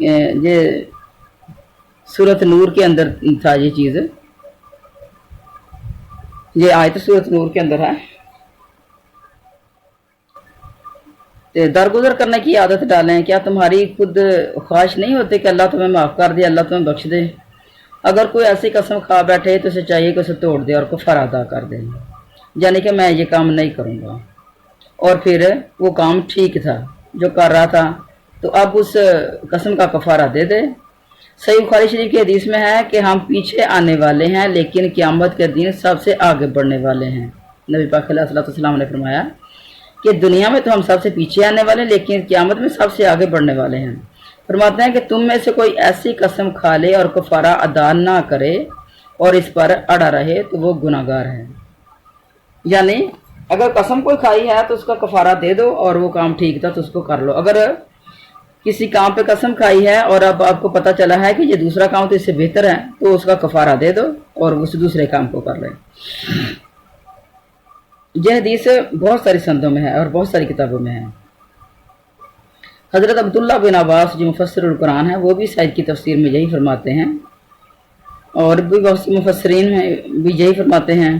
یہ سورت نور کے اندر تھا یہ چیز، یہ آیت سورت نور کے اندر ہے. درگزر کرنے کی عادت ڈالیں. کیا تمہاری خود خواہش نہیں ہوتی کہ اللہ تمہیں معاف کر دے، اللہ تمہیں بخش دے؟ اگر کوئی ایسی قسم کھا بیٹھے تو اسے چاہیے کہ اسے توڑ دے اور کفارہ ادا کر دے، یعنی کہ میں یہ کام نہیں کروں گا. اور پھر وہ کام ٹھیک تھا جو کر رہا تھا، تو اب اس قسم کا کفارہ دے دے. صحیح بخاری شریف کی حدیث میں ہے کہ ہم پیچھے آنے والے ہیں لیکن قیامت کے دن سب سے آگے بڑھنے والے ہیں. نبی پاک علیہ الصلوۃ والسلام نے فرمایا کہ دنیا میں تو ہم سب سے پیچھے آنے والے ہیں لیکن قیامت میں سب سے آگے بڑھنے والے ہیں. فرماتے ہیں کہ تم میں سے کوئی ایسی قسم کھا لے اور کفارہ ادا نہ کرے اور اس پر اڑا رہے تو وہ گناہگار ہے. یعنی اگر قسم کوئی کھائی ہے تو اس کا کفارہ دے دو، اور وہ کام ٹھیک تھا تو اس کو کر لو. اگر کسی کام پہ قسم کھائی ہے اور اب آپ کو پتہ چلا ہے کہ یہ دوسرا کام تو اس سے بہتر ہے، تو اس کا کفارہ دے دو اور اس دوسرے کام کو کر لیں. یہ حدیث بہت ساری سندوں میں ہے اور بہت ساری کتابوں میں ہے. حضرت عبداللہ بن عباس جو مفسر القرآن ہے، وہ بھی اس آیت کی تفسیر میں یہی فرماتے ہیں، اور بھی بہت سے مفسرین ہیں بھی یہی فرماتے ہیں.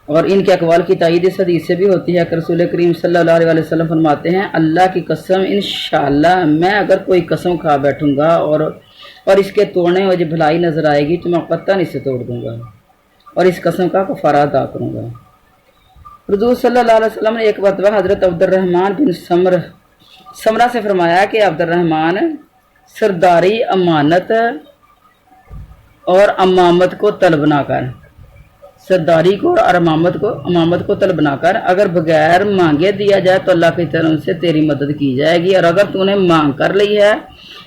اور ان کے اقوال کی تائید اس حدیث سے بھی ہوتی ہے کہ رسول کریم صلی اللہ علیہ وسلم فرماتے ہیں، اللہ کی قسم انشاءاللہ میں اگر کوئی قسم کھا بیٹھوں گا اور اس کے توڑنے میں مجھے بھلائی نظر آئے گی تو میں قطعاً اسے توڑ دوں گا اور اس قسم کا کفارہ ادا کروں گا. حضور صلی اللہ علیہ وسلم نے ایک مرتبہ حضرت عبد الرحمن بن سمرہ سے فرمایا کہ عبد الرحمن، سرداری، امانت اور امامت کو طلب نہ کر، سرداری کو اور امامت کو طلب نہ کر. اگر بغیر مانگے دیا جائے تو اللہ کی طرف سے تیری مدد کی جائے گی، اور اگر تو نے مانگ کر لی ہے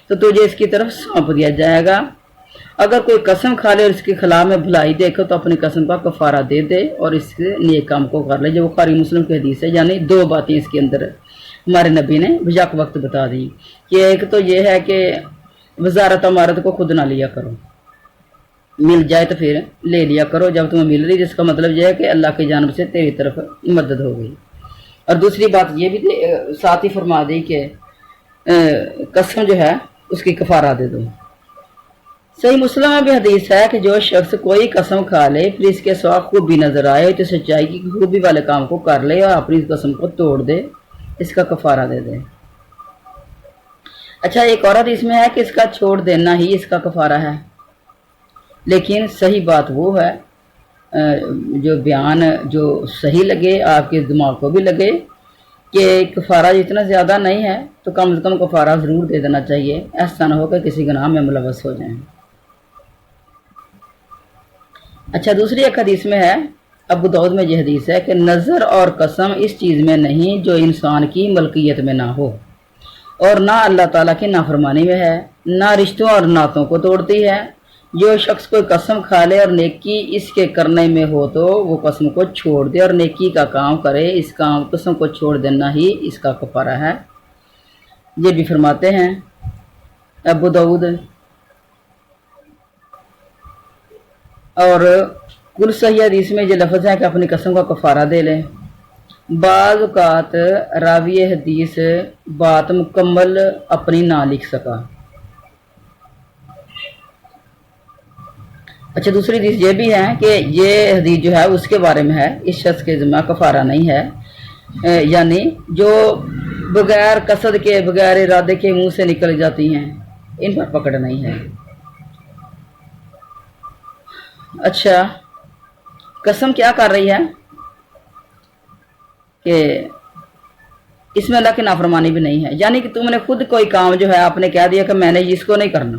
تو تجھے اس کی طرف سونپ دیا جائے گا. اگر کوئی قسم کھا لے اور اس کے خلاف میں بھلائی دیکھو تو اپنی قسم کا کفارہ دے دے اور اس کے نیک کام کو کر لے. جو بخاری مسلم کی حدیث ہے. یعنی دو باتیں اس کے اندر ہمارے نبی نے بجاک وقت بتا دی کہ ایک تو یہ ہے کہ وزارت امارت کو خود نہ لیا کرو، مل جائے تو پھر لے لیا کرو جب تمہیں مل رہی، جس کا مطلب یہ ہے کہ اللہ کی جانب سے تیری طرف مدد ہو گئی. اور دوسری بات یہ بھی ساتھ ہی فرما دی کہ قسم جو ہے اس کی کفارہ دے دو. صحیح مسلم میں بھی حدیث ہے کہ جو شخص کوئی قسم کھا لے پھر اس کے سوا خوبی نظر آئے تو سچائی کی خوبی والے کام کو کر لے اور اپنی اس قسم کو توڑ دے، اس کا کفارہ دے دے. اچھا، ایک اور حدیث میں ہے کہ اس کا چھوڑ دینا ہی اس کا کفارہ ہے، لیکن صحیح بات وہ ہے جو بیان جو صحیح لگے، آپ کے دماغ کو بھی لگے کہ کفارہ اتنا زیادہ نہیں ہے تو کم از کم کفارہ ضرور دے دینا چاہیے، ایسا نہ ہو کہ کسی گناہ میں ملوث ہو جائیں. اچھا، دوسری ایک حدیث میں ہے، ابو داؤد میں یہ حدیث ہے کہ نظر اور قسم اس چیز میں نہیں جو انسان کی ملکیت میں نہ ہو، اور نہ اللہ تعالیٰ کی نافرمانی میں ہے، نہ رشتوں اور نعتوں کو توڑتی ہے. جو شخص کوئی قسم کھا لے اور نیکی اس کے کرنے میں ہو تو وہ قسم کو چھوڑ دے اور نیکی کا کام کرے، اس قسم کو چھوڑ دینا ہی اس کا کفارہ ہے. یہ بھی فرماتے ہیں ابو داؤد. اور کل صحیح حدیث میں یہ لفظ ہے کہ اپنی قسم کا کفارہ دے لیں. بعض اوقات راوی حدیث بات مکمل اپنی نہ لکھ سکا. اچھا، دوسری حدیث یہ بھی ہے کہ یہ حدیث جو ہے اس کے بارے میں ہے، اس شخص کے ذمہ کفارہ نہیں ہے، یعنی جو بغیر قصد کے بغیر ارادے کے منہ سے نکل جاتی ہیں ان پر پکڑ نہیں ہے. اچھا، قسم کیا کر رہی ہے کہ اس میں اللہ کی نافرمانی بھی نہیں ہے، یعنی کہ تم نے خود کوئی کام جو ہے آپ نے کہہ دیا کہ میں نے اس کو نہیں کرنا،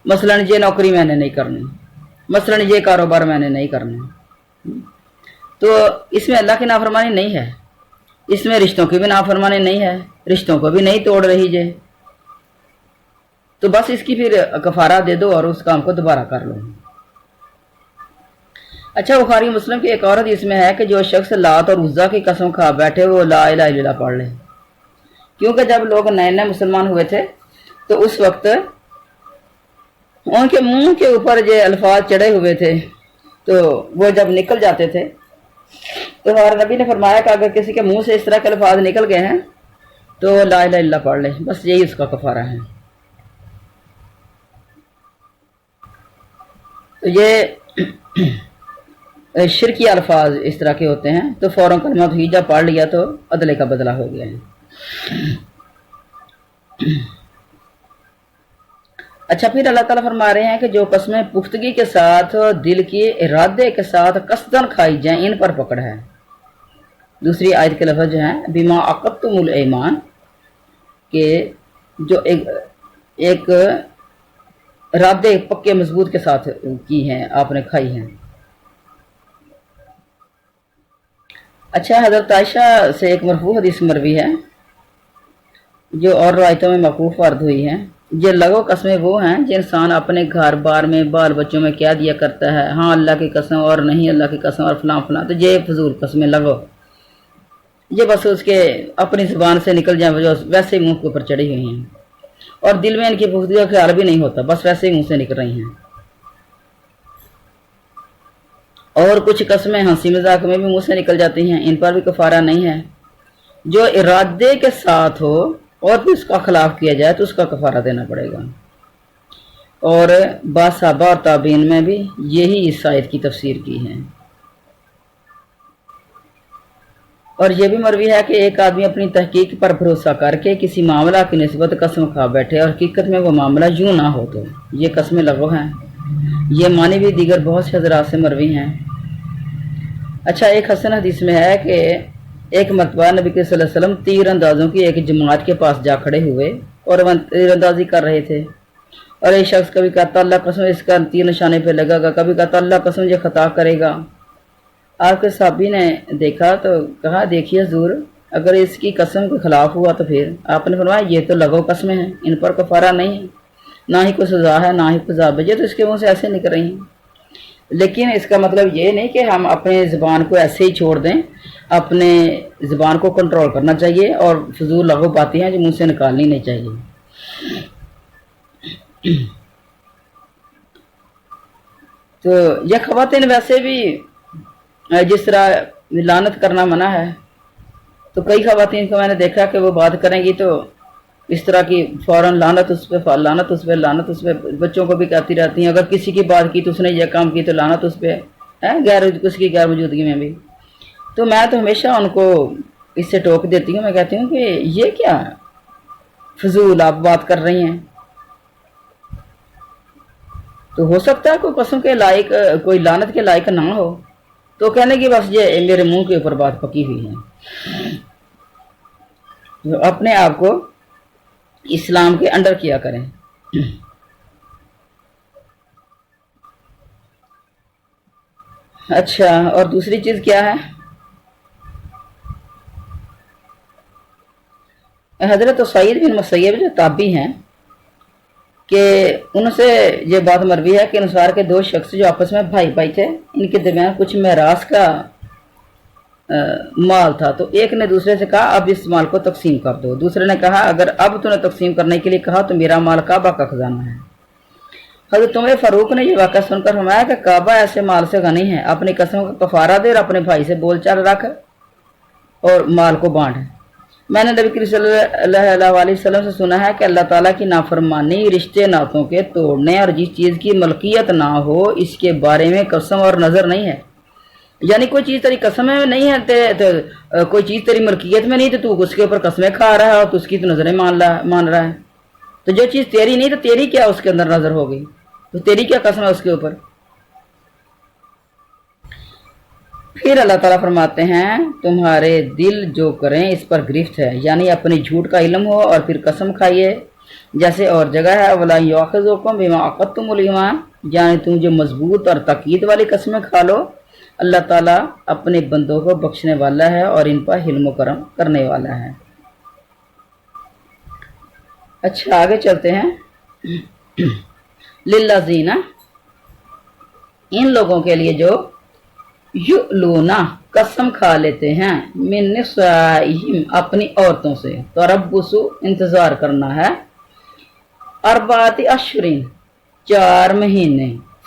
مثلا یہ نوکری میں نے نہیں کرنی، مثلا یہ کاروبار میں نے نہیں کرنا، تو اس میں اللہ کی نافرمانی نہیں ہے، اس میں رشتوں کی بھی نافرمانی نہیں ہے، رشتوں کو بھی نہیں توڑ رہی جے، تو بس اس کی پھر کفارہ دے دو اور اس کام کو دوبارہ کر لو. اچھا، بخاری مسلم کی ایک اور حدیث میں ہے کہ جو شخص لات اور عزا کی قسم کھا بیٹھے وہ لا الہ الا اللہ پڑھ لے. کیونکہ جب لوگ نئے نئے مسلمان ہوئے تھے تو اس وقت ان کے منہ کے اوپر جو الفاظ چڑھے ہوئے تھے تو وہ جب نکل جاتے تھے تو ہمارے نبی نے فرمایا کہ اگر کسی کے منہ سے اس طرح کے الفاظ نکل گئے ہیں تو لا الہ الا اللہ پڑھ لے، بس یہی اس کا کفارہ ہے۔ تو یہ شرکی الفاظ اس طرح کے ہوتے ہیں، تو فوراً کلمہ توحید جب پڑھ لیا تو عدلے کا بدلہ ہو گیا ہے۔ اچھا، پھر اللہ تعالیٰ فرما رہے ہیں کہ جو قسمیں پختگی کے ساتھ دل کے ارادے کے ساتھ قصدن کھائی جائیں ان پر پکڑ ہے۔ دوسری آیت کے لفظ جو ہیں بما عقدتم الایمان، کہ جو ایک ارادے پکے مضبوط کے ساتھ کی ہیں، آپ نے کھائی ہیں۔ اچھا، حضرت عائشہ سے ایک مرفوع حدیث مروی ہے جو اور روایتوں میں موقوف عرض ہوئی ہے۔ یہ لغو قسمیں وہ ہیں جو انسان اپنے گھر بار میں بال بچوں میں کہہ دیا کرتا ہے، ہاں اللہ کی قسم اور نہیں اللہ کی قسم اور فلاں فلاں، تو یہ فضول قسمیں لغو، یہ بس اس کے اپنی زبان سے نکل جائیں، جو ویسے ہی منہ کے اوپر چڑھی ہوئی ہیں، اور دل میں ان کی پختگی کا خیال بھی نہیں ہوتا، بس ویسے ہی منہ سے نکل رہی ہیں۔ اور کچھ قسمیں ہنسی مذاق میں بھی منہ سے نکل جاتی ہیں، ان پر بھی کفارہ نہیں ہے۔ جو ارادے کے ساتھ ہو اور پھر اس کا خلاف کیا جائے تو اس کا کفارہ دینا پڑے گا۔ اور بعض صحابہ اور تابعین میں بھی یہی اس آیت کی تفسیر کی ہے۔ اور یہ بھی مروی ہے کہ ایک آدمی اپنی تحقیق پر بھروسہ کر کے کسی معاملہ کی نسبت قسم کھا بیٹھے اور حقیقت میں وہ معاملہ یوں نہ ہو تو یہ قسمیں لغو ہیں۔ یہ معنی بھی دیگر بہت سے حضرات سے مروی ہیں۔ اچھا، ایک حسن حدیث میں ہے کہ ایک مرتبہ نبی صلی اللہ علیہ وسلم تیر اندازوں کی ایک جماعت کے پاس جا کھڑے ہوئے اور وہ تیر اندازی کر رہے تھے، اور ایک شخص کبھی کہتا اللہ قسم اس کا تیر نشانے پہ لگا گا، کبھی کہتا اللہ قسم یہ خطا کرے گا۔ آپ کے صحابی نے دیکھا تو کہا دیکھیے حضور، اگر اس کی قسم کے خلاف ہوا تو پھر آپ نے فرمایا یہ تو لغو قسمیں ہیں، ان پر کفارہ نہیں ہے، نہ ہی کوئی سزا ہے نہ ہی کوئی عذاب ہے، یہ تو اس کے منہ سے ایسے نکل رہی ہیں۔ لیکن اس کا مطلب یہ نہیں کہ ہم اپنے زبان کو ایسے ہی چھوڑ دیں، اپنے زبان کو کنٹرول کرنا چاہیے اور فضول لغو باتیں ہیں جو منہ سے نکالنی نہیں چاہیے۔ تو یہ خواتین ویسے بھی جس طرح لعنت کرنا منع ہے، تو کئی خواتین کو میں نے دیکھا کہ وہ بات کریں گی تو اس طرح کی فوراً لعنت اس پہ لعنت اس پہ لعنت اس پہ، بچوں کو بھی کہتی رہتی ہیں، اگر کسی کی بات کی تو اس نے یہ کام کی تو لعنت اس پہ ہے، اس کی غیر موجودگی میں بھی۔ تو میں تو ہمیشہ ان کو اس سے ٹوک دیتی ہوں، میں کہتی ہوں کہ یہ کیا فضول آپ بات کر رہی ہیں۔ تو ہو سکتا ہے کوئی قسم کے لائق، کوئی لعنت کے لائق نہ ہو، تو کہنے کی بس یہ میرے منہ کے اوپر بات پکی ہوئی ہے۔ تو اپنے آپ کو اسلام کے انڈر کیا کریں۔ اچھا، اور دوسری چیز کیا ہے؟ حضرت سعید بن مسیب جو تابعی ہیں کہ ان سے یہ بات مروی ہے کہ انصار کے دو شخص جو آپس میں بھائی بھائی تھے، ان کے درمیان کچھ میراث کا مال تھا، تو ایک نے دوسرے سے کہا اب اس مال کو تقسیم کر دو، دوسرے نے کہا اگر اب تو نے تقسیم کرنے کے لیے کہا تو میرا مال کعبہ کا خزانہ ہے۔ حضرت عمر فاروق نے یہ واقعہ سن کر فرمایا کہ کعبہ ایسے مال سے غنی ہے، اپنی قسم کا کفارہ دے اور اپنے بھائی سے بول چال رکھ اور مال کو بانٹ۔ میں نے نبی کریم صلی اللہ علیہ وسلم سے سنا ہے کہ اللہ تعالیٰ کی نافرمانی رشتے ناتوں کے توڑنے اور جس چیز کی ملکیت نہ ہو اس کے بارے میں قسم اور نظر نہیں ہے، یعنی کوئی چیز تیری قسم میں نہیں ہے، کوئی چیز تیری ملکیت میں نہیں تو اس کے اوپر قسمیں کھا رہا ہے اور تو اس کی تو نظریں مان رہا ہے، تو جو چیز تیری نہیں تو تیری کیا اس کے اندر نظر ہو گئی، تو تیری کیا قسم ہے اس کے اوپر۔ پھر اللہ تعالیٰ فرماتے ہیں تمہارے دل جو کریں اس پر گرفت ہے، یعنی اپنی جھوٹ کا علم ہو اور پھر قسم کھائیے، جیسے اور جگہ ہے وَلَا يُؤَاخِذُكُم بِمَا عَقَدتُّمُ الْأَيْمَانَ، یعنی تم جو مضبوط اور تاکید والی قسمیں کھا لو، اللہ تعالیٰ اپنے بندوں کو بخشنے والا ہے اور ان پر حلم و کرم کرنے والا ہے۔ اچھا، آگے چلتے ہیں۔ للذین، ان لوگوں کے لیے جو یؤلونا قسم کھا لیتے ہیں من نسائہم اپنی عورتوں سے، تربص انتظار کرنا ہے، اربعۃ اشہر 4 مہینے،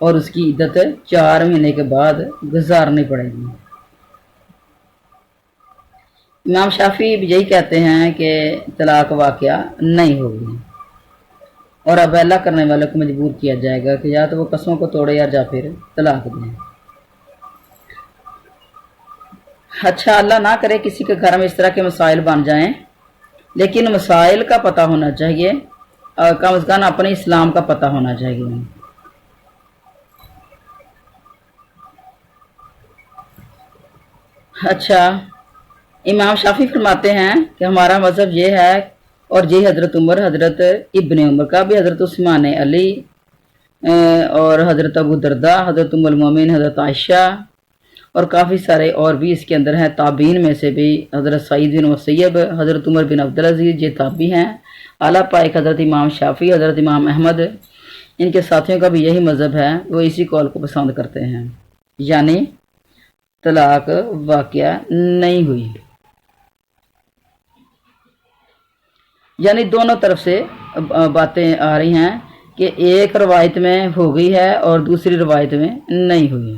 اور اس کی عدت 4 مہینے کے بعد گزارنی پڑے گی۔ امام شافعی بھی یہی کہتے ہیں کہ طلاق واقعہ نہیں ہوگی اور اب اللہ کرنے والے کو مجبور کیا جائے گا کہ یا تو وہ قسموں کو توڑے یا پھر طلاق دیں۔ اچھا، اللہ نہ کرے کسی کے گھر میں اس طرح کے مسائل بن جائیں، لیکن مسائل کا پتہ ہونا چاہیے، کم از کم اپنے اسلام کا پتہ ہونا چاہیے۔ اچھا، امام شافعی فرماتے ہیں کہ ہمارا مذہب یہ ہے، اور یہ حضرت عمر، حضرت ابن عمر کا بھی، حضرت عثمان علی اور حضرت ابو دردہ، حضرت ام المومنین حضرت عائشہ اور کافی سارے اور بھی اس کے اندر ہیں تابعین میں سے بھی، حضرت سعید بن مسیب، حضرت عمر بن عبدالعزیز، یہ تابعی ہیں۔ اعلیٰ پائک حضرت امام شافعی، حضرت امام احمد، ان کے ساتھیوں کا بھی یہی مذہب ہے، وہ اسی قول کو پسند کرتے ہیں، یعنی طلاق واقعہ نہیں ہوئی۔ یعنی دونوں طرف سے باتیں آ رہی ہیں کہ ایک روایت میں ہو گئی ہے اور دوسری روایت میں نہیں ہوئی۔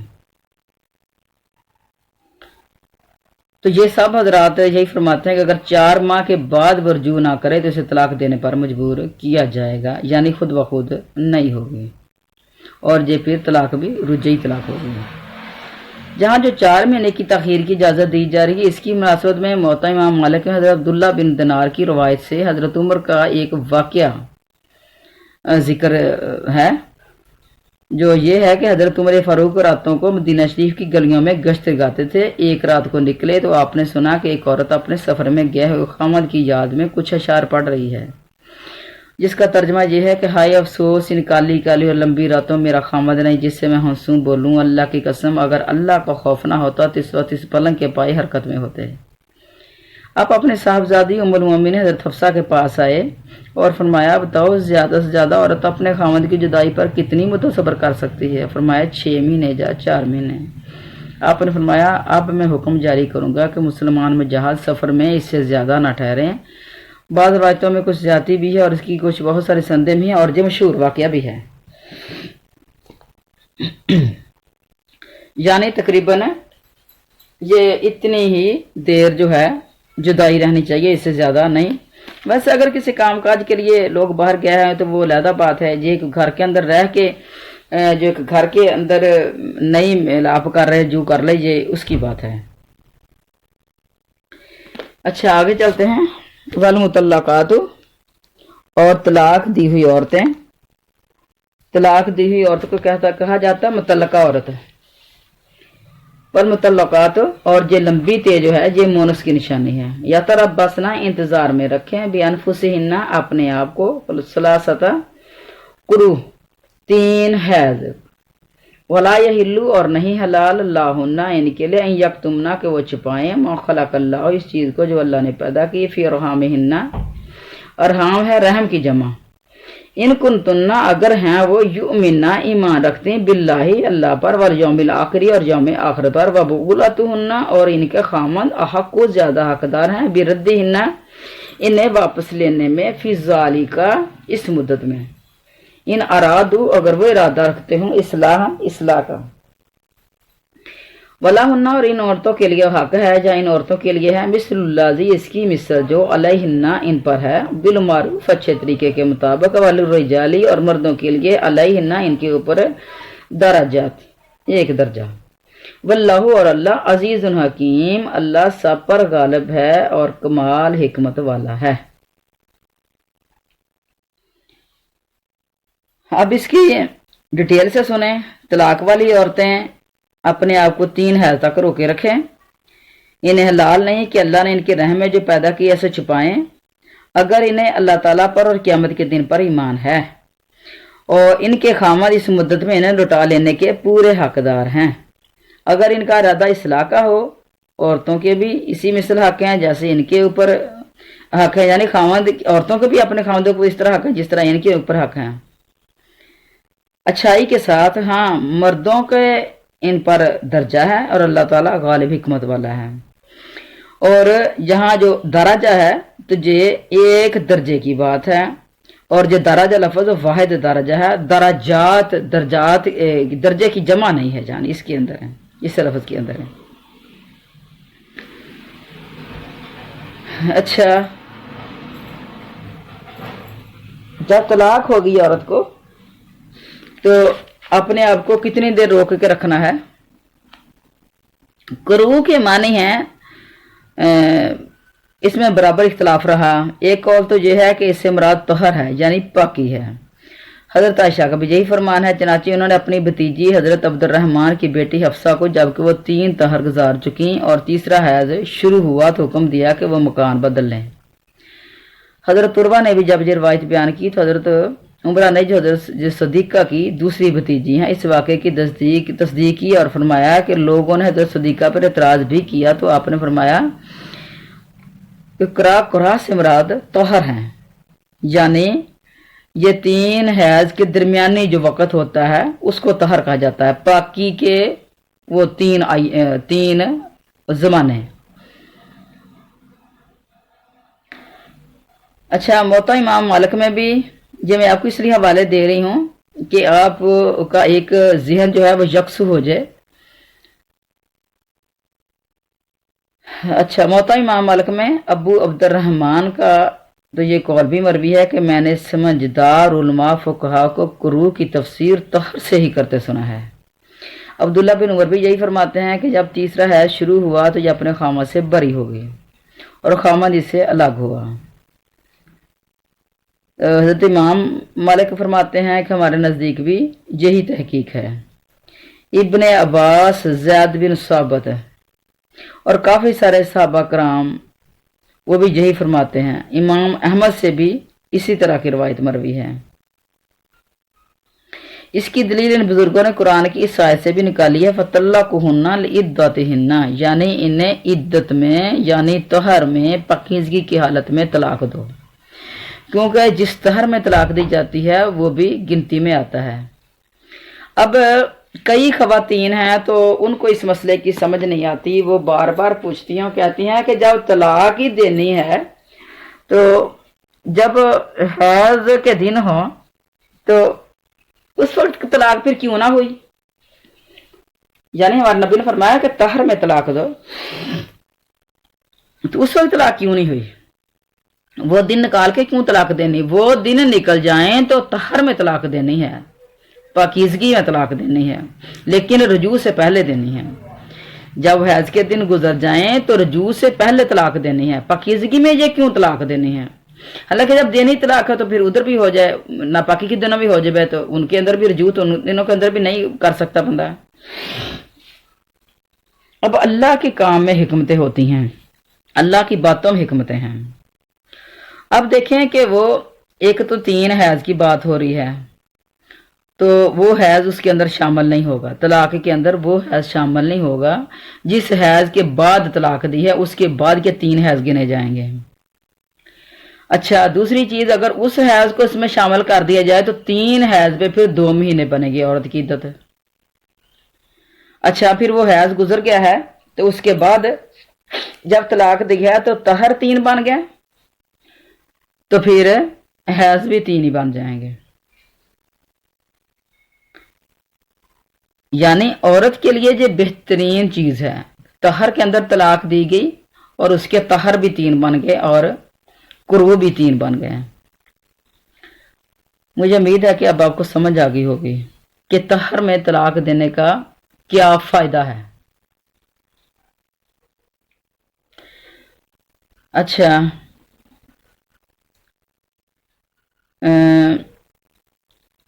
تو یہ سب حضرات یہی فرماتے ہیں کہ اگر 4 ماہ کے بعد رجوع نہ کرے تو اسے طلاق دینے پر مجبور کیا جائے گا، یعنی خود بخود نہیں ہوگی، اور یہ پھر طلاق بھی رجعی طلاق ہوگی۔ جہاں جو 4 مہینے کی تاخیر کی اجازت دی جا رہی ہے، اس کی مناسبت میں موطا امام مالک میں حضرت عبداللہ بن دینار کی روایت سے حضرت عمر کا ایک واقعہ ذکر ہے، جو یہ ہے کہ حضرت عمر فاروق راتوں کو مدینہ شریف کی گلیوں میں گشت لگاتے تھے۔ ایک رات کو نکلے تو آپ نے سنا کہ ایک عورت اپنے سفر میں گئے ہوئے خامد کی یاد میں کچھ اشعار پڑھ رہی ہے، جس کا ترجمہ یہ ہے کہ ہائے افسوس ان کالی کالی اور لمبی راتوں میرا خامد نہیں جس سے میں ہنسوں بولوں، اللہ کی قسم اگر اللہ کا خوف نہ ہوتا تو اس وقت اس پلنگ کے پائے حرکت میں ہوتے۔ آپ اپنے صاحبزادی ام المومنین حضرت حفصہ کے پاس آئے اور فرمایا بتاؤ زیادہ سے زیادہ عورت اپنے خامد کی جدائی پر کتنی مدت صبر کر سکتی ہے؟ فرمایا 6 مہینے یا 4 مہینے۔ آپ نے فرمایا اب میں حکم جاری کروں گا کہ مسلمان مجاہد سفر میں اس سے زیادہ نہ ٹھہریں۔ بعض روایتوں میں کچھ زیادتی بھی ہے اور اس کی کچھ بہت ساری سندیں بھی ہیں، اور یہ مشہور واقعہ بھی ہے۔ یعنی تقریباً یہ اتنی ہی دیر جو ہے جدائی رہنی چاہیے، اس سے زیادہ نہیں۔ ویسے اگر کسی کام کاج کے لیے لوگ باہر گئے ہیں تو وہ علیحدہ بات ہے، یہ گھر کے اندر رہ کے جو ایک گھر کے اندر نہیں ملاپ کر رہے جو کر لے، یہ اس کی بات ہے۔ اچھا آگے چلتے ہیں۔ والمطلقات اور طلاق دی ہوئی عورتیں، طلاق دی ہوئی عورت کو کہا جاتا ہے مطلقہ عورت۔ والمطلقات اور یہ لمبی تے جو ہے یہ مونس کی نشانی ہے۔ یا تربصنا انتظار میں رکھیں بانفسہن اپنے آپ کو، ثلاثۃ قروء 3 حیض، ولا یحل اور نہیں حلال لہن ان کے لیے ان یکتمنا کہ وہ چھپائیں ما خلق اللہ اس چیز کو جو اللہ نے پیدا کی فی ارحامہن، ارحام ہے رحم کی جمع، ان کنتن اگر ہیں وہ یؤمنہ ایمان رکھتے ہیں باللہ اللہ پر، والیوم الآخر اور یوم آخر پر، وبعولتہن اور ان کے خامند احق کو زیادہ حقدار ہیں بردہن انہیں واپس لینے میں، فی ذالک اس مدت میں، ان ارادو اگر وہ ارادہ رکھتے ہوں اصلاح کا، ولاہن اور ان عورتوں کے لیے حق ہے یا ان عورتوں کے لیے ہے مثل الذی اس کی مثل جو علیہن ان پر ہے بالمعروف اچھے طریقے کے مطابق، وللرجالی اور مردوں کے لیے علیہن ان کے اوپر درجات 1 درجہ، واللہ اور اللہ عزیز حکیم اللہ سب پر غالب ہے اور کمال حکمت والا ہے۔ اب اس کی ڈیٹیل سے سنیں۔ طلاق والی عورتیں اپنے آپ کو 3 حیض تک روکے رکھیں، انہیں حلال نہیں کہ اللہ نے ان کے رحم میں جو پیدا کیا اسے چھپائیں، اگر انہیں اللہ تعالیٰ پر اور قیامت کے دن پر ایمان ہے، اور ان کے خامد اس مدت میں انہیں لٹا لینے کے پورے حقدار ہیں۔ اگر ان کا ارادہ اصلاح کا ہو، عورتوں کے بھی اسی مثل حق ہیں جیسے ان کے اوپر حق ہے، یعنی خامد عورتوں کے بھی اپنے خامدوں کو اس طرح حق ہے جس طرح ان کے اوپر حق ہیں، اچھائی کے ساتھ۔ ہاں مردوں کے ان پر درجہ ہے اور اللہ تعالیٰ غالب حکمت والا ہے۔ اور یہاں جو درجہ ہے تو یہ 1 درجے کی بات ہے، اور جو درجہ لفظ وہ واحد درجہ ہے، درجات درجات درجے کی جمع نہیں ہے، جان اس کے اندر ہے، اس لفظ کے اندر ہے۔ اچھا، جب طلاق ہوگی عورت کو تو اپنے آپ کو کتنی دیر روک کے رکھنا ہے؟ کرو کے معنی ہیں، اس میں برابر اختلاف رہا۔ ایک قول تو یہ ہے کہ اس سے مراد طہر ہے، یعنی پاکی ہے۔ حضرت عائشہ کا بھی یہی فرمان ہے، چنانچہ انہوں نے اپنی بھتیجی حضرت عبد الرحمن کی بیٹی حفصہ کو جبکہ وہ 3 طہر گزار چکیں اور تیسرا حیض شروع ہوا تو حکم دیا کہ وہ مکان بدل لیں۔ حضرت عروہ نے بھی جب یہ روایت بیان کی تو حضرت عمرہ نے جو حضرت صدیقہ کی دوسری بھتیجی ہیں اس واقعے کی تصدیق کی اور فرمایا کہ لوگوں نے حضرت صدیقہ پر اعتراض بھی کیا تو آپ نے فرمایا کہ قرا سے مراد طہر ہیں، یعنی یہ 3 حیض کے درمیانی جو وقت ہوتا ہے اس کو طہر کہا جاتا ہے، پاکی کے وہ 3 زمانے۔ اچھا، موطا امام مالک میں بھی یہ میں آپ کو اس لیے حوالے دے رہی ہوں کہ آپ کا ایک ذہن جو ہے وہ یکسو ہو جائے۔ اچھا، موطا امام مالک میں ابو عبد الرحمن کا تو یہ قول بھی مروی ہے کہ میں نے سمجھدار علماء فقہا کو قروء کی تفسیر طہر سے ہی کرتے سنا ہے۔ عبداللہ بن عمر بھی یہی فرماتے ہیں کہ جب تیسرا حیض شروع ہوا تو یہ اپنے خامد سے بری ہو گئی اور خامد اس سے الگ ہوا۔ حضرت امام مالک فرماتے ہیں کہ ہمارے نزدیک بھی یہی تحقیق ہے۔ ابن عباس، زید بن ثابت اور کافی سارے صحابہ کرام وہ بھی یہی فرماتے ہیں۔ امام احمد سے بھی اسی طرح کی روایت مروی ہے۔ اس کی دلیل ان بزرگوں نے قرآن کی اس آیت سے بھی نکالی ہے، فَطَلَّقُوهُنَّ لِعِدَّتِهِنَّ، یعنی انہیں عدت میں یعنی طہر میں پاکیزگی کی حالت میں طلاق دو، کیونکہ جس طہر میں طلاق دی جاتی ہے وہ بھی گنتی میں آتا ہے۔ اب کئی خواتین ہیں تو ان کو اس مسئلے کی سمجھ نہیں آتی، وہ بار بار پوچھتی ہیں، کہتی ہیں کہ جب طلاق ہی دینی ہے تو جب حیض کے دن ہو تو اس وقت طلاق پھر کیوں نہ ہوئی؟ یعنی ہمارے نبی نے فرمایا کہ طہر میں طلاق دو، تو اس وقت طلاق کیوں نہیں ہوئی؟ وہ دن نکال کے کیوں طلاق دینی؟ وہ دن نکل جائیں تو طہر میں طلاق دینی ہے، پاکیزگی میں طلاق دینی ہے، لیکن رجوع سے پہلے دینی ہے۔ جب حیض کے دن گزر جائیں تو رجوع سے پہلے طلاق دینی ہے، پاکیزگی میں یہ کیوں طلاق دینی ہے؟ حالانکہ جب دینی طلاق ہے تو پھر ادھر بھی ہو جائے، ناپاکی کے دنوں بھی ہو جائے تو ان کے اندر بھی رجوع تو ان دنوں کے اندر بھی نہیں کر سکتا بندہ۔ اب اللہ کے کام میں حکمتیں ہوتی ہیں، اللہ کی باتوں میں حکمتیں ہیں۔ اب دیکھیں کہ وہ ایک تو 3 حیض کی بات ہو رہی ہے تو وہ حیض اس کے اندر شامل نہیں ہوگا، طلاق کے اندر وہ حیض شامل نہیں ہوگا جس حیض کے بعد طلاق دی ہے، اس کے بعد کے 3 حیض گنے جائیں گے۔ اچھا، دوسری چیز، اگر اس حیض کو اس میں شامل کر دیا جائے تو 3 حیض پہ پھر 2 مہینے بنے گی عورت کی عدت۔ اچھا، پھر وہ حیض گزر گیا ہے تو اس کے بعد جب طلاق دیا تو طہر 3 بن گیا تو پھر حیض بھی 3 ہی بن جائیں گے۔ یعنی عورت کے لیے یہ بہترین چیز ہے، طہر کے اندر طلاق دی گئی اور اس کے طہر بھی 3 بن گئے اور قروء بھی 3 بن گئے۔ مجھے امید ہے کہ اب آپ کو سمجھ آ گئی ہوگی کہ طہر میں طلاق دینے کا کیا فائدہ ہے۔ اچھا،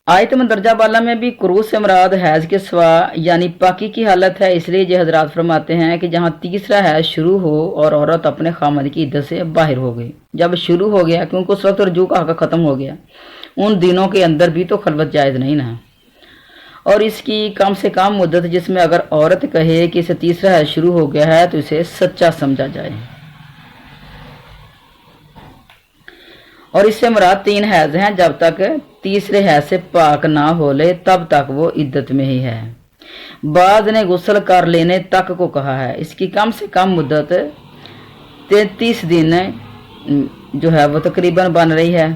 آیت مندرجہ بالا میں بھی قروء سے مراد حیض کے سوا یعنی پاکی کی حالت ہے، اس لیے یہ حضرات فرماتے ہیں کہ جہاں تیسرا حیض شروع ہو اور عورت اپنے خامد کی عدت سے باہر ہو گئی، جب شروع ہو گیا کیونکہ اس وقت رجوع کا حق ختم ہو گیا، ان دنوں کے اندر بھی تو خلوت جائز نہیں نا، اور اس کی کم سے کم مدت جس میں اگر عورت کہے کہ اسے تیسرا حیض شروع ہو گیا ہے تو اسے سچا سمجھا جائے، اور اس سے مراد 3 حیض ہیں، جب تک تیسرے حیض سے پاک نہ ہو لے تب تک وہ عدت میں ہی ہے۔ بعض نے غسل کر لینے تک کو کہا ہے، اس کی کم سے کم مدت 33 دن جو ہے وہ تقریباً بن رہی ہے۔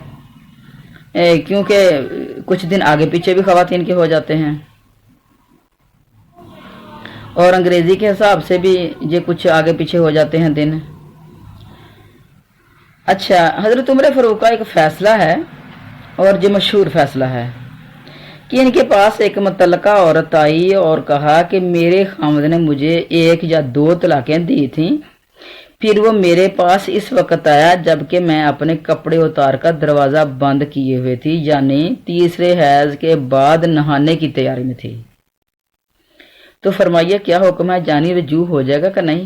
کیونکہ کچھ دن آگے پیچھے بھی خواتین کے ہو جاتے ہیں، اور انگریزی کے حساب سے بھی یہ کچھ آگے پیچھے ہو جاتے ہیں دن۔ اچھا، حضرت عمر فاروق کا ایک فیصلہ ہے، اور یہ مشہور فیصلہ ہے کہ ان کے پاس ایک متعلقہ عورت آئی اور کہا کہ میرے خاوند نے مجھے 1 یا 2 طلاقیں دی تھیں، پھر وہ میرے پاس اس وقت آیا جبکہ میں اپنے کپڑے اتار کر دروازہ بند کیے ہوئے تھی، یعنی تیسرے حیض کے بعد نہانے کی تیاری میں تھی۔ تو فرمائیے کیا حکم ہے، جانی رجوع ہو جائے گا کہ نہیں؟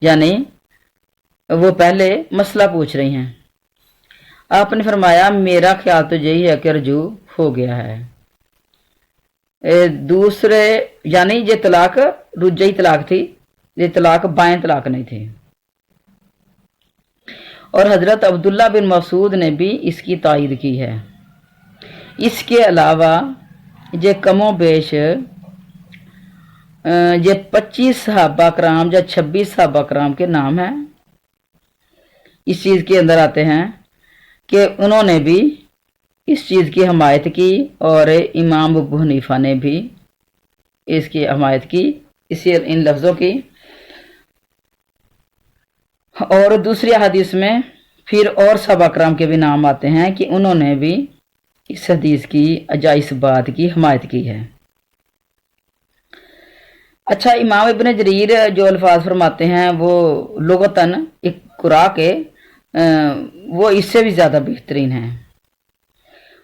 یعنی وہ پہلے مسئلہ پوچھ رہی ہیں، آپ نے فرمایا میرا خیال تو یہی ہے کہ رجوع ہو گیا ہے۔ دوسرے یعنی یہ طلاق رجعی طلاق تھی، یہ طلاق بائن طلاق نہیں تھی۔ اور حضرت عبداللہ بن مسعود نے بھی اس کی تائید کی ہے۔ اس کے علاوہ یہ کم و بیش یہ 25 صحابہ کرام یا 26 صحابہ کرام کے نام ہیں اس چیز کے اندر آتے ہیں کہ انہوں نے بھی اس چیز کی حمایت کی، اور امام ابو حنیفہ نے بھی اس کی حمایت کی، اسی ان لفظوں کی۔ اور دوسری حدیث میں پھر اور صحابہ کرام کے بھی نام آتے ہیں کہ انہوں نے بھی اس حدیث کی یا اس بات کی حمایت کی ہے۔ اچھا، امام ابن جریر جو الفاظ فرماتے ہیں وہ لغتاً ایک قرآ کے وہ اس سے بھی زیادہ بہترین ہیں۔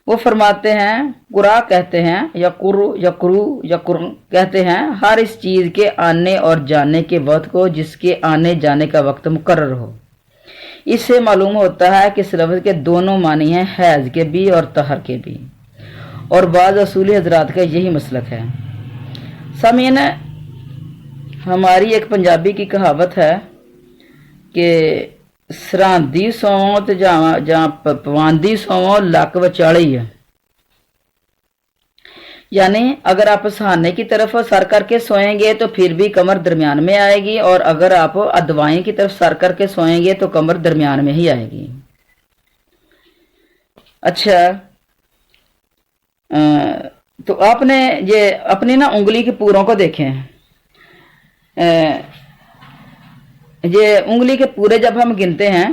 وہ فرماتے ہیں، قرآ کہتے ہیں یا قرو کہتے ہیں ہر اس چیز کے آنے اور جانے کے وقت کو جس کے آنے جانے کا وقت مقرر ہو۔ اس سے معلوم ہوتا ہے کہ اس لفظ کے دونوں معنی ہیں، حیض کے بھی اور طہر کے بھی، اور بعض اصولی حضرات کا یہی مسلک ہے۔ سامعین، ہماری ایک پنجابی کی کہاوت ہے کہ سراندی سووں تے جہاں پواندی سووں لک وچالی ہے، یعنی اگر آپ سہانے کی طرف سر کر کے سوئیں گے تو پھر بھی کمر درمیان میں آئے گی، اور اگر آپ ادوائیں کی طرف سر کر کے سوئیں گے تو کمر درمیان میں ہی آئے گی۔ اچھا، تو آپ نے یہ اپنی انگلی کے پوروں کو دیکھیں، یہ انگلی کے پورے جب ہم گنتے ہیں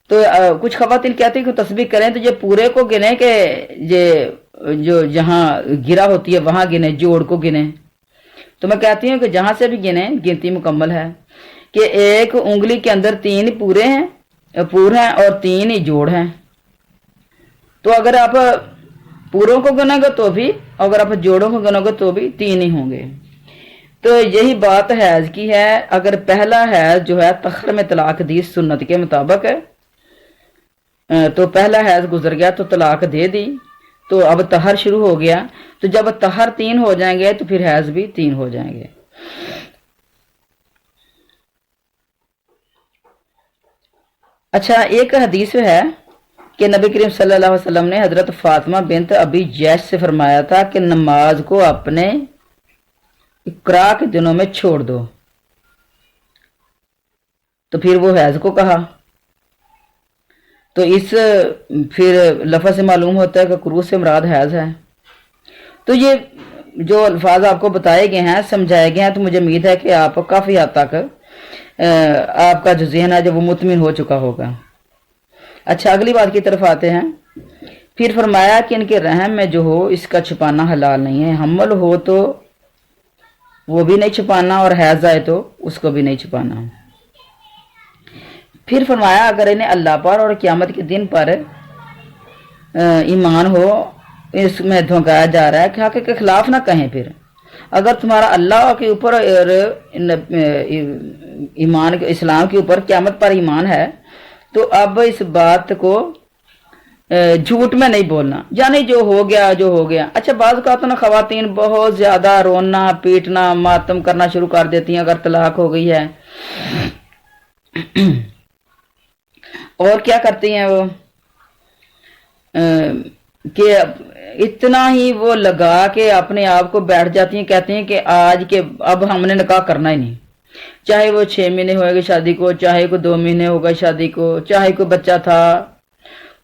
تو کچھ خواتین کہتی ہیں کہ تسبیح کریں تو یہ پورے کو گنیں کہ یہ جو جہاں گرا ہوتی ہے وہاں گنیں، جوڑ کو گنیں۔ تو میں کہتی ہوں کہ جہاں سے بھی گنیں گنتی مکمل ہے، کہ ایک انگلی کے اندر 3 پور ہیں اور 3 ہی جوڑ ہیں۔ تو اگر آپ پوروں کو گنو گے تو بھی، اگر آپ جوڑوں کو گنو گے تو بھی 3 ہی ہوں گے۔ تو یہی بات حیض کی ہے، اگر پہلا حیض جو ہے طہر میں طلاق دی سنت کے مطابق ہے، تو پہلا حیض گزر گیا تو طلاق دے دی، تو اب طہر شروع ہو گیا، تو جب طہر 3 ہو جائیں گے تو پھر حیض بھی 3 ہو جائیں گے۔ اچھا، ایک حدیث ہے کہ نبی کریم صلی اللہ علیہ وسلم نے حضرت فاطمہ بنت ابی جیش سے فرمایا تھا کہ نماز کو اپنے اقراء کے دنوں میں چھوڑ دو، تو پھر وہ حیض کو کہا، تو اس پھر لفظ سے معلوم ہوتا ہے کہ قروء سے مراد حیض ہے۔ تو یہ جو الفاظ آپ کو بتائے گئے ہیں، سمجھائے گئے ہیں، تو مجھے امید ہے کہ آپ کافی حد تک آپ کا جو ذہن ہے جو وہ مطمئن ہو چکا ہوگا۔ اچھا، اگلی بات کی طرف آتے ہیں۔ پھر فرمایا کہ ان کے رحم میں جو ہو اس کا چھپانا حلال نہیں ہے، حمل ہو تو وہ بھی نہیں چھپانا، اور حیض آئے تو اس کو بھی نہیں چھپانا۔ پھر فرمایا اگر انہیں اللہ پر اور قیامت کے دن پر ایمان ہو، اس میں دھمکایا جا رہا ہے کہ حق کے خلاف نہ کہیں۔ پھر اگر تمہارا اللہ کے اوپر اور ایمان اسلام کے اوپر قیامت پر ایمان ہے تو اب اس بات کو جھوٹ میں نہیں بولنا، یعنی جو ہو گیا جو ہو گیا۔ اچھا، بعض اوقات نا خواتین بہت زیادہ رونا پیٹنا ماتم کرنا شروع کر دیتی ہیں اگر طلاق ہو گئی ہے، اور کیا کرتی ہیں وہ کہ اتنا ہی وہ لگا کے اپنے آپ کو بیٹھ جاتی ہیں، کہتی ہیں کہ آج کے اب ہم نے نکاح کرنا ہی نہیں، چاہے وہ 6 مہینے ہوئے گے شادی کو، چاہے کوئی 2 مہینے ہو گئے شادی کو، چاہے کوئی بچہ تھا،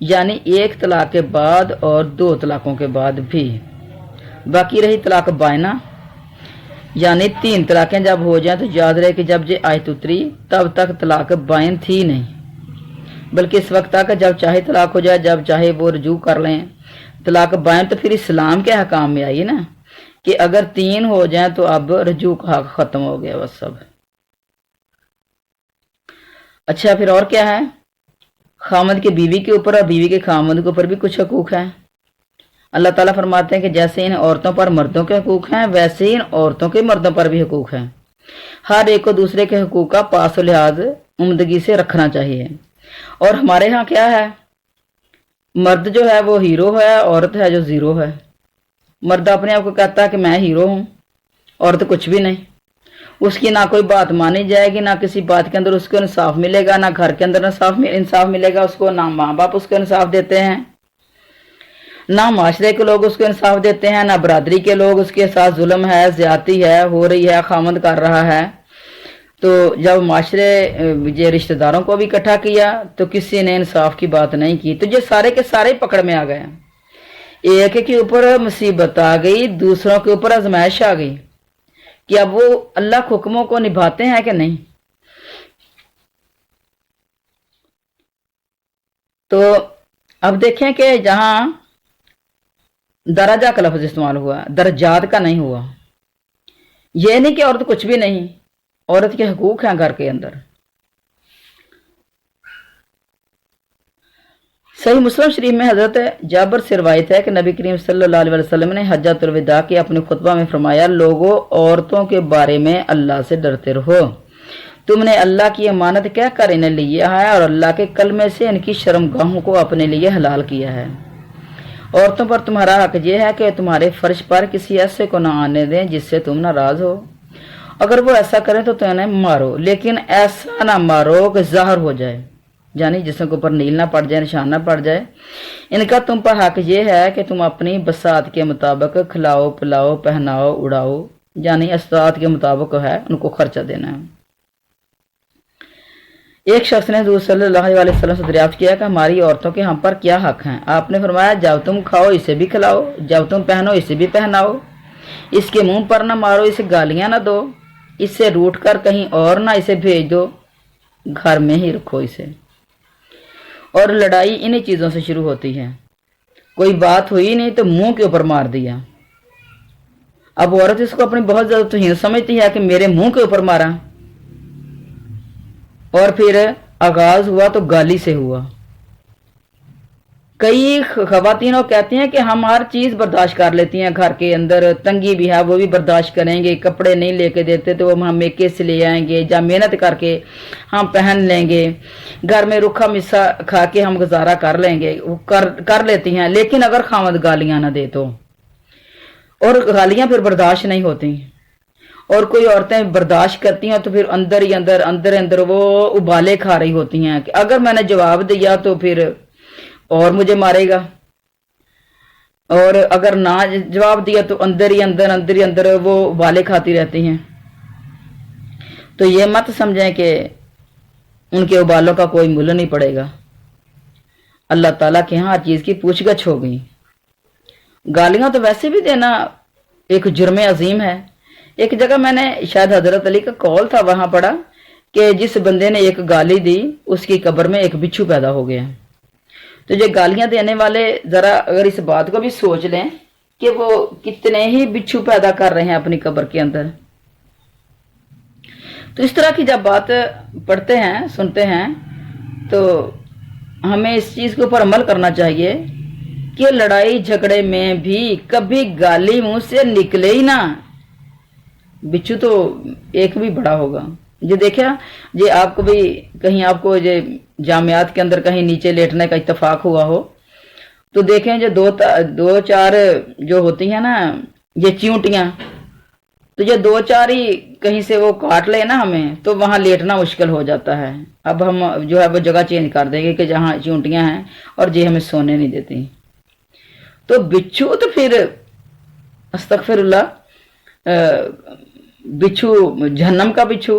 یعنی ایک طلاق کے بعد اور 2 طلاقوں کے بعد بھی۔ باقی رہی طلاق بائنہ، یعنی 3 طلاقیں جب ہو جائیں تو یاد رہے کہ جب یہ آیت اتری تب تک طلاق بائن تھی نہیں، بلکہ اس وقت تک جب چاہے طلاق ہو جائے، جب چاہے وہ رجوع کر لیں۔ طلاق بائن تو پھر اسلام کے حکام میں آئی نا کہ اگر 3 ہو جائیں تو اب رجوع کا حق ختم ہو گیا بس سب۔ اچھا پھر اور کیا ہے؟ خامد کے بیوی کے اوپر اور بیوی کے خامد کے اوپر بھی کچھ حقوق ہیں۔ اللہ تعالیٰ فرماتے ہیں کہ جیسے ان عورتوں پر مردوں کے حقوق ہیں ویسے ہی ان عورتوں کے مردوں پر بھی حقوق ہیں۔ ہر ایک کو دوسرے کے حقوق کا پاس و لحاظ عمدگی سے رکھنا چاہیے۔ اور ہمارے ہاں کیا ہے؟ مرد جو ہے وہ ہیرو ہے، عورت ہے جو زیرو ہے۔ مرد اپنے آپ کو کہتا ہے کہ میں ہیرو ہوں، عورت کچھ بھی نہیں۔ اس کی نہ کوئی بات مانی جائے گی، نہ کسی بات کے اندر اس کو انصاف ملے گا، نہ گھر کے اندر انصاف ملے گا اس کو، نہ ماں باپ اس کو انصاف دیتے ہیں، نہ معاشرے کے لوگ اس کو انصاف دیتے ہیں، نہ برادری کے لوگ۔ اس کے ساتھ ظلم ہے، زیادتی ہے، ہو رہی ہے، خامد کر رہا ہے۔ تو جب معاشرے یہ رشتہ داروں کو بھی اکٹھا کیا تو کسی نے انصاف کی بات نہیں کی، تو یہ سارے کے سارے پکڑ میں آ گئے۔ ایک کے اوپر مصیبت آ گئی، دوسروں کے اوپر آزمائش آ گئی کہ اب وہ اللہ کے حکموں کو نبھاتے ہیں کہ نہیں۔ تو اب دیکھیں کہ جہاں درجہ کا لفظ استعمال ہوا، درجات کا نہیں ہوا۔ یہ نہیں کہ عورت کچھ بھی نہیں، عورت کے حقوق ہیں گھر کے اندر۔ صحیح مسلم شریف میں حضرت جابر سے روایت ہے کہ نبی کریم صلی اللہ علیہ وسلم نے حجۃ الوداع کے اپنے خطبہ میں فرمایا، لوگوں عورتوں کے بارے میں اللہ سے ڈرتے رہو، تم نے اللہ کی امانت کہہ کر انہیں لیا ہے اور اللہ کے کلمے سے ان کی شرمگاہوں کو اپنے لیے حلال کیا ہے۔ عورتوں پر تمہارا حق یہ ہے کہ تمہارے فرش پر کسی ایسے کو نہ آنے دیں جس سے تم ناراض ہو، اگر وہ ایسا کریں تو انہیں مارو، لیکن ایسا نہ مارو کہ ظاہر ہو جائے، یعنی جسم کے اوپر نیل نہ پڑ جائے، نشان نہ پڑ جائے۔ ان کا تم پر حق یہ ہے کہ تم اپنی بساط کے مطابق کھلاؤ، پلاؤ، پہناؤ، اڑاؤ، یعنی استطاعت کے مطابق ہے ان کو خرچہ دینا ہے۔ ایک شخص نے حضور صلی اللہ علیہ وسلم سے دریافت کیا کہ ہماری عورتوں کے ہم پر کیا حق ہیں؟ آپ نے فرمایا، جب تم کھاؤ اسے بھی کھلاؤ، جب تم پہنو اسے بھی پہناؤ، اس کے منہ پر نہ مارو، اسے گالیاں نہ دو، اس سے روٹ کر کہیں اور نہ اسے بھیج دو، گھر میں ہی رکھو اسے۔ اور لڑائی انہی چیزوں سے شروع ہوتی ہے۔ کوئی بات ہوئی نہیں تو منہ کے اوپر مار دیا۔ اب عورت اس کو اپنی بہت زیادہ توہین سمجھتی ہے کہ میرے منہ کے اوپر مارا، اور پھر آغاز ہوا تو گالی سے ہوا۔ کئی خواتین کہتی ہیں کہ ہم ہر چیز برداشت کر لیتی ہیں، گھر کے اندر تنگی بھی ہے وہ بھی برداشت کریں گے، کپڑے نہیں لے کے دیتے تو ہم میکے سے لے آئیں گے، یا محنت کر کے ہم پہن لیں گے، گھر میں روکھا مسا کھا کے ہم گزارا کر لیں گے، وہ کر لیتی ہیں۔ لیکن اگر خامد گالیاں نہ دے تو، اور گالیاں پھر برداشت نہیں ہوتی، اور کوئی عورتیں برداشت کرتی ہیں تو پھر اندر وہ ابالے کھا رہی ہوتی ہیں کہ اگر میں نے جواب دیا تو پھر اور مجھے مارے گا، اور اگر نہ جواب دیا تو اندر ہی وہ ابالے کھاتی رہتی ہیں۔ تو یہ مت سمجھیں کہ ان کے ابالوں کا کوئی مول نہیں پڑے گا۔ اللہ تعالیٰ کے ہاں ہر چیز کی پوچھ گچھ ہو گئی۔ گالیاں تو ویسے بھی دینا ایک جرم عظیم ہے۔ ایک جگہ میں نے شاید حضرت علی کا قول تھا، وہاں پڑھا کہ جس بندے نے ایک گالی دی اس کی قبر میں ایک بچھو پیدا ہو گیا۔ تو یہ گالیاں دینے والے ذرا اگر اس بات کو بھی سوچ لیں کہ وہ کتنے ہی بچھو پیدا کر رہے ہیں اپنی قبر کے اندر۔ تو اس طرح کی جب بات پڑھتے ہیں، سنتے ہیں، تو ہمیں اس چیز کے اوپر عمل کرنا چاہیے کہ لڑائی جھگڑے میں بھی کبھی گالی منہ سے نکلے ہی نہ۔ بچھو تو ایک بھی بڑا ہوگا۔ یہ دیکھا، یہ آپ کو بھی کہیں آپ کو یہ جامعات کے اندر کہیں نیچے لیٹنے کا اتفاق ہوا ہو تو دیکھیں جو دو چار جو ہوتی ہیں نا یہ چیونٹیاں، تو یہ 2-4 ہی کہیں سے وہ کاٹ لے نا ہمیں تو وہاں لیٹنا مشکل ہو جاتا ہے۔ اب ہم جو ہے وہ جگہ چینج کر دیں گے کہ جہاں چیونٹیاں ہیں اور یہ ہمیں سونے نہیں دیتی۔ تو بچھو تو پھر استغفر اللہ، بچھو جہنم کا بچھو،